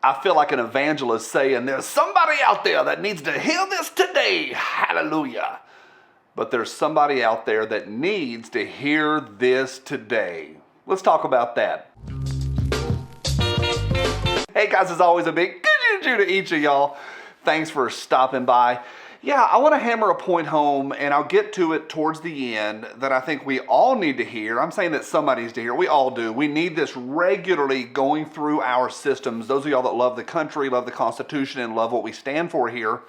I feel like an evangelist saying there's somebody out there that needs to hear this today. Hallelujah. But there's somebody out there that needs to hear this today. Let's talk about that. Hey guys, as always, a big good to each of y'all. Thanks for stopping by. Yeah, I want to hammer a point home, and I'll get to it towards the end, that I think we all need to hear. I'm saying that somebody needs to hear. We all do. We need this regularly going through our systems. Those of y'all that love the country, love the Constitution, and love what we stand for here,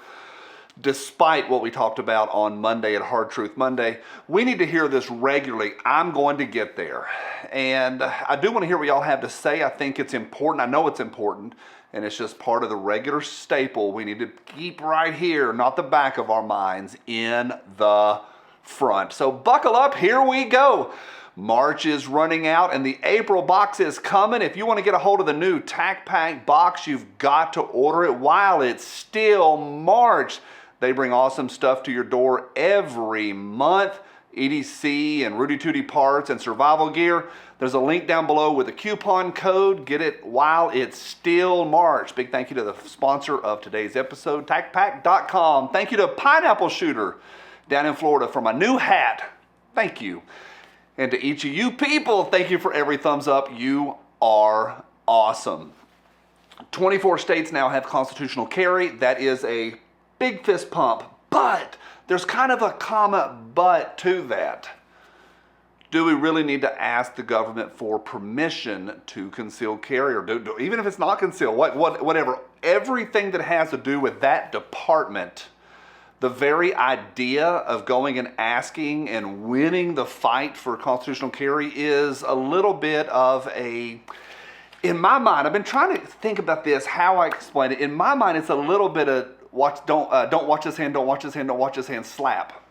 despite what we talked about on Monday at Hard Truth Monday, we need to hear this regularly. I'm going to get there. And I do want to hear what y'all have to say. I think it's important. I know it's important. And it's just part of the regular staple we need to keep right here, not the back of our minds, in the front. So buckle up, here we go. March is running out and the April box is coming. If you want to get a hold of the new Tac Pack box, you've got to order it while it's still March. They bring awesome stuff to your door every month. EDC and Rudy Tooty parts and survival gear. There's a link down below with a coupon code. Get it while it's still March. Big thank you to the sponsor of today's episode, TacPack.com. Thank you to Pineapple Shooter down in Florida for my new hat. Thank you. And to each of you people, thank you for every thumbs up. You are awesome. 24 states now have constitutional carry. That is a big fist pump, but there's kind of a comma but to that. Do we really need to ask the government for permission to conceal carry, or even if it's not concealed, whatever, everything that has to do with that department, the very idea of going and asking and winning the fight for constitutional carry is a little bit of a, in my mind, I've been trying to think about this, how I explain it. In my mind, it's a little bit of don't watch his hand, don't watch his hand, don't watch his hand slap.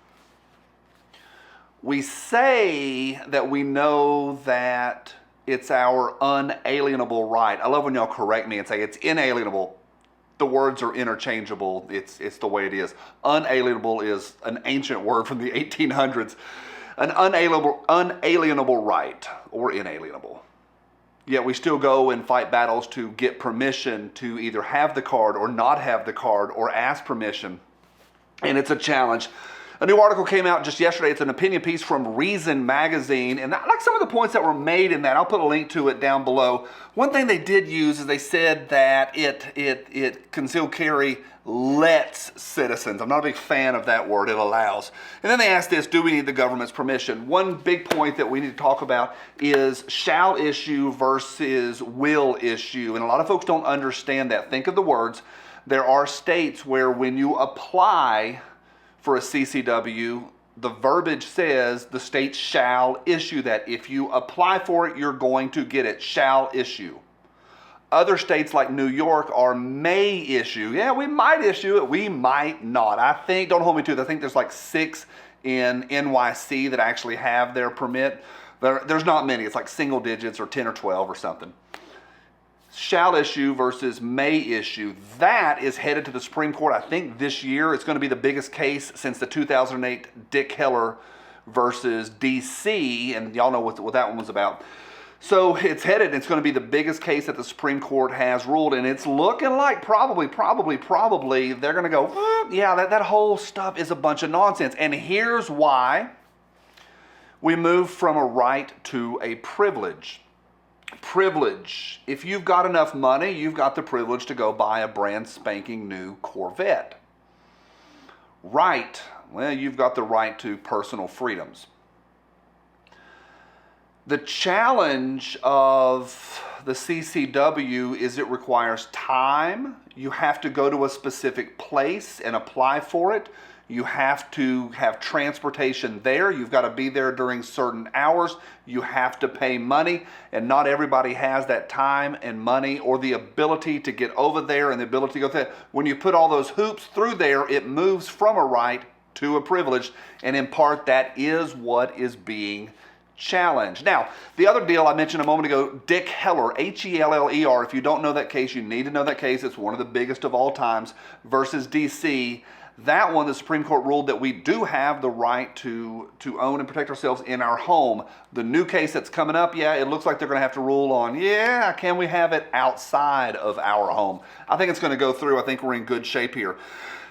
We say that we know that it's our unalienable right. I love when y'all correct me and say it's inalienable. The words are interchangeable. It's the way it is. Unalienable is an ancient word from the 1800s. An unalienable right, or inalienable. Yet we still go and fight battles to get permission to either have the card or not have the card or ask permission. And it's a challenge. A new article came out just yesterday. It's an opinion piece from Reason magazine. And I like some of the points that were made in that. I'll put a link to it down below. One thing they did use is they said that it concealed carry lets citizens. I'm not a big fan of that word, it allows. And then they asked this, do we need the government's permission? One big point that we need to talk about is shall issue versus will issue. And a lot of folks don't understand that. Think of the words. There are states where when you apply for a CCW, the verbiage says the state shall issue that. If you apply for it, you're going to get it. Shall issue. Other states like New York are may issue. Yeah, we might issue it. We might not. I think, don't hold me to it, I think there's like 6 in NYC that actually have their permit. There's not many. It's like single digits or 10 or 12 or something. Shall issue versus may issue. That is headed to the Supreme Court, I think, this year. It's going to be the biggest case since the 2008 Dick Heller versus DC, and y'all know what that one was about. So it's headed, it's going to be the biggest case that the Supreme Court has ruled, and it's looking like probably they're going to go, yeah, that whole stuff is a bunch of nonsense. And here's why we move from a right to a privilege. Privilege. If you've got enough money, you've got the privilege to go buy a brand spanking new Corvette. Right. Well, you've got the right to personal freedoms. The challenge of the CCW is it requires time. You have to go to a specific place and apply for it. You have to have transportation there. You've got to be there during certain hours. You have to pay money, and not everybody has that time and money or the ability to get over there and the ability to go through. When you put all those hoops through there, it moves from a right to a privilege, and in part that is what is being challenged. Now, the other deal I mentioned a moment ago, Dick Heller, H-E-L-L-E-R. If you don't know that case, you need to know that case. It's one of the biggest of all times versus DC. That one, the Supreme Court ruled that we do have the right to own and protect ourselves in our home. The new case that's coming up, yeah, it looks like they're going to have to rule on, yeah, can we have it outside of our home? I think it's going to go through. I think we're in good shape here.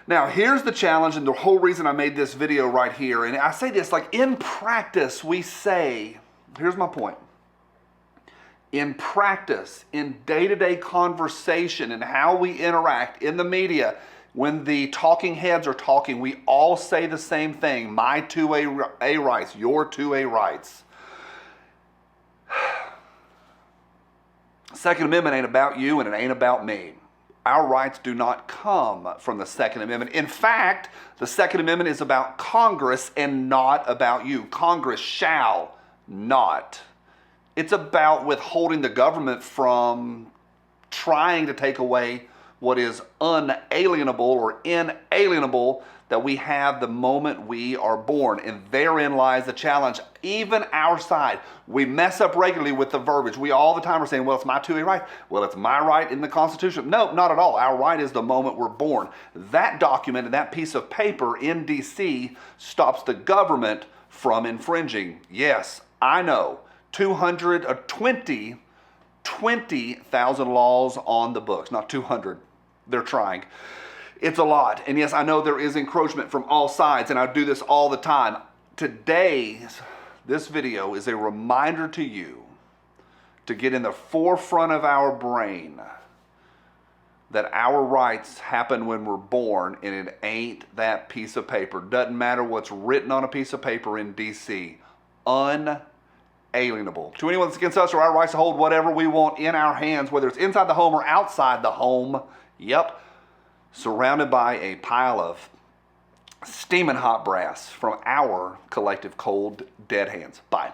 Now, here's the challenge, and the whole reason I made this video right here, and I say this, like, in practice, we say, here's my point. In practice, in day-to-day conversation, and how we interact in the media, when the talking heads are talking, we all say the same thing. My 2A rights, your 2A rights. Second Amendment ain't about you and it ain't about me. Our rights do not come from the Second Amendment. In fact, the Second Amendment is about Congress and not about you. Congress shall not. It's about withholding the government from trying to take away what is unalienable or inalienable that we have the moment we are born. And therein lies the challenge. Even our side, we mess up regularly with the verbiage. We all the time are saying, well, it's my 2A right. Well, it's my right in the Constitution. No, not at all. Our right is the moment we're born. That document and that piece of paper in D.C. stops the government from infringing. Yes, I know. 20,000 laws on the books, not 200. They're trying. It's a lot. And yes, I know there is encroachment from all sides, and I do this all the time. This video is a reminder to you to get in the forefront of our brain that our rights happen when we're born, and it ain't that piece of paper. Doesn't matter what's written on a piece of paper in D.C. Unalienable. To anyone that's against us or our rights to hold whatever we want in our hands, whether it's inside the home or outside the home, yep, surrounded by a pile of steaming hot brass from our collective cold, dead hands. Bye.